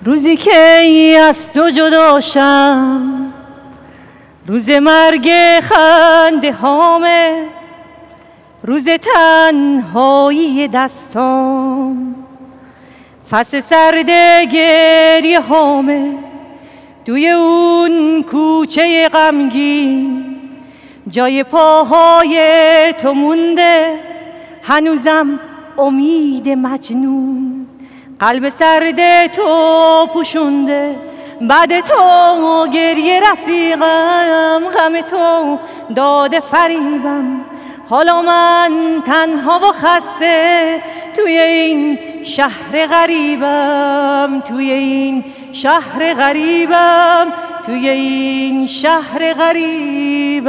روزی که از تو جداشم، روز مرگ خنده هامه، روز تنهایی دستام، فصل سرد گریه هامه. توی اون کوچه غمگین جای پاهای تو مونده، هنوزم امید مجنون قلب سرد تو پوشونده. بعد تو گریه رفیقم، غم تو داده فریبم، حالا من تنها و خسته توی این شهر غریبم، توی این شهر غریبم، توی این شهر غریبم.